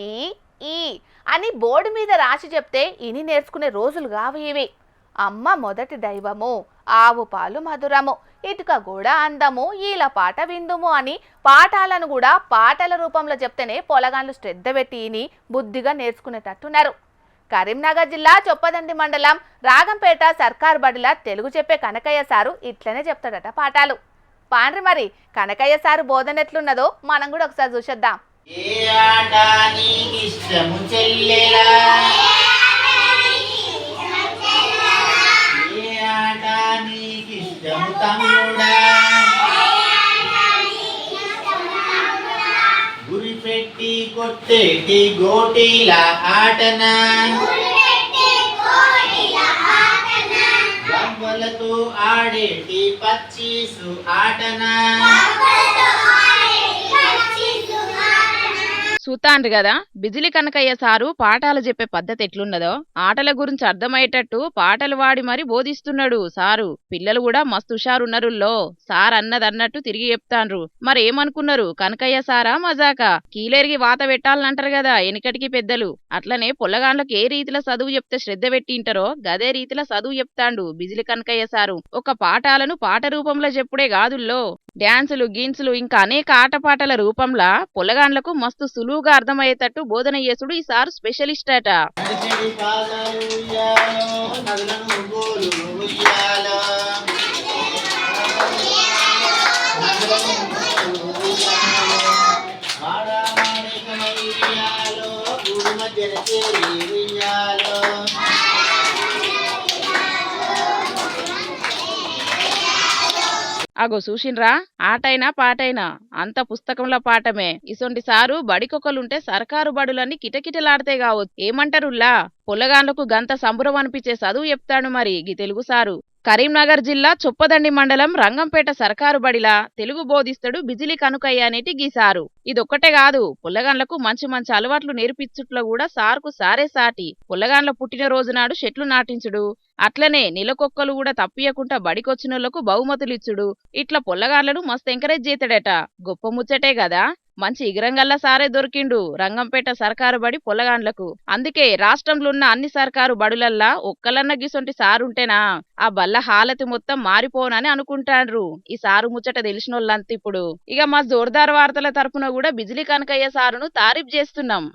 ఈ ఈ అని బోర్డు మీద రాసి చెప్తే ఇని నేర్చుకునే రోజులు కావు ఇవి. అమ్మ మొదటి దైవము, ఆవు పాలు మధురము, ఇటుక కూడా అందము, ఈల పాట విందుము అని పాఠాలను కూడా పాటల రూపంలో చెప్తేనే పొలగాన్లు శ్రద్ధ పెట్టి ఇని బుద్ధిగా నేర్చుకునేటట్టున్నారు. కరీంనగర్ జిల్లా చొప్పదండి మండలం రాగంపేట సర్కారు బడిలా తెలుగు చెప్పే కనకయ్య సారు ఇట్లనే చెప్తాడట పాఠాలు. పాండ్రి మరి కనకయ్య సారు బోధన ఎట్లున్నదో మనం కూడా ఒకసారి చూసేద్దాం. గురి పెట్టి కొట్టేటి గోటీల ఆటనా, గవ్వలతో ఆడేటి పచ్చీసు ఆటనా. చూతాండ్రు కదా బిజిలి కనకయ్య సారు పాఠాలు చెప్పే పద్ధతి ఎట్లున్నదో. ఆటల గురించి అర్థమయ్యేటట్టు పాటలు వాడి మరి బోధిస్తున్నాడు సారు. పిల్లలు కూడా మస్తు హుషారున్నరుల్లో. సార్ అన్నదన్నట్టు తిరిగి చెప్తాండ్రు. మరి ఏమనుకున్నారు, కనకయ్య సారా మజాకా? కీలేరికి వాత పెట్టాలంటారు కదా ఎనికటికి పెద్దలు. అట్లనే పొల్లగాండ్లకు ఏ రీతిలో చదువు చెప్తే శ్రద్ధ పెట్టింటారో గదే రీతిలో చదువు చెప్తాండు బిజిలి కనకయ్య సారు. ఒక పాఠాలను పాట రూపంలో చెప్పుడే కాదుల్లో, డ్యాన్సులు గీన్సులు ఇంకా అనేక ఆటపాటల రూపంలో పొల్లగాండ్లకు మస్తు సులువుగా అర్థమయ్యేటట్టు బోధన చేసుడు ఈ సారు స్పెషలిస్ట్ అట. అగో చూసిండ్రా, ఆటైనా పాటైనా అంత పుస్తకంలో పాఠమే. ఇసొంటి సారు బడికొకలుంటే సర్కారు బడులన్నీ కిటకిటలాడతాయి కావచ్చు. ఏమంటారుల్లా, పొల్లగాండ్లకు గంత సంబురం అనిపించే చదువు చెప్తాడు మరి గీ తెలుగు సారు. కరీంనగర్ జిల్లా చొప్పదండి మండలం రంగంపేట సర్కారు బడిలా తెలుగు బోధిస్తాడు బిజిలి కనకయ్య అనేటి గీసారు. ఇదొక్కటే కాదు, పొల్లగాండ్లకు మంచి మంచి అలవాట్లు నేర్పించుట్లో కూడా సార్కు సారే సాటి. పొల్లగాండ్ల పుట్టిన రోజు నాడు చెట్లు నాటించుడు, అట్లనే నెలకొక్కలు కూడా తప్పియకుండా బడికొచ్చినోళ్లకు బహుమతులిచ్చుడు, ఇట్లా పొల్లగాండ్లను మస్తు ఎంకరేజ్ చేతాడట. గొప్ప ముచ్చటే కదా. మంచి ఇగరంగల్లా సారే దొరికిండు రంగంపేట సర్కారు బడి పొల్లగాండ్లకు. అందుకే రాష్ట్రంలో ఉన్న అన్ని సర్కారు బడులల్లా ఒక్కలన్న గిసొంటి సారుంటేనా ఆ బల్ల హాలతి మొత్తం మారిపోనని అనుకుంటాండ్రు ఈ సారు ముచ్చట తెలిసినోళ్ళంత. ఇప్పుడు ఇక మా జోర్దార్ వార్తల తరపున కూడా బిజిలి కనకయ్య సారును తారీఫ్ చేస్తున్నాం.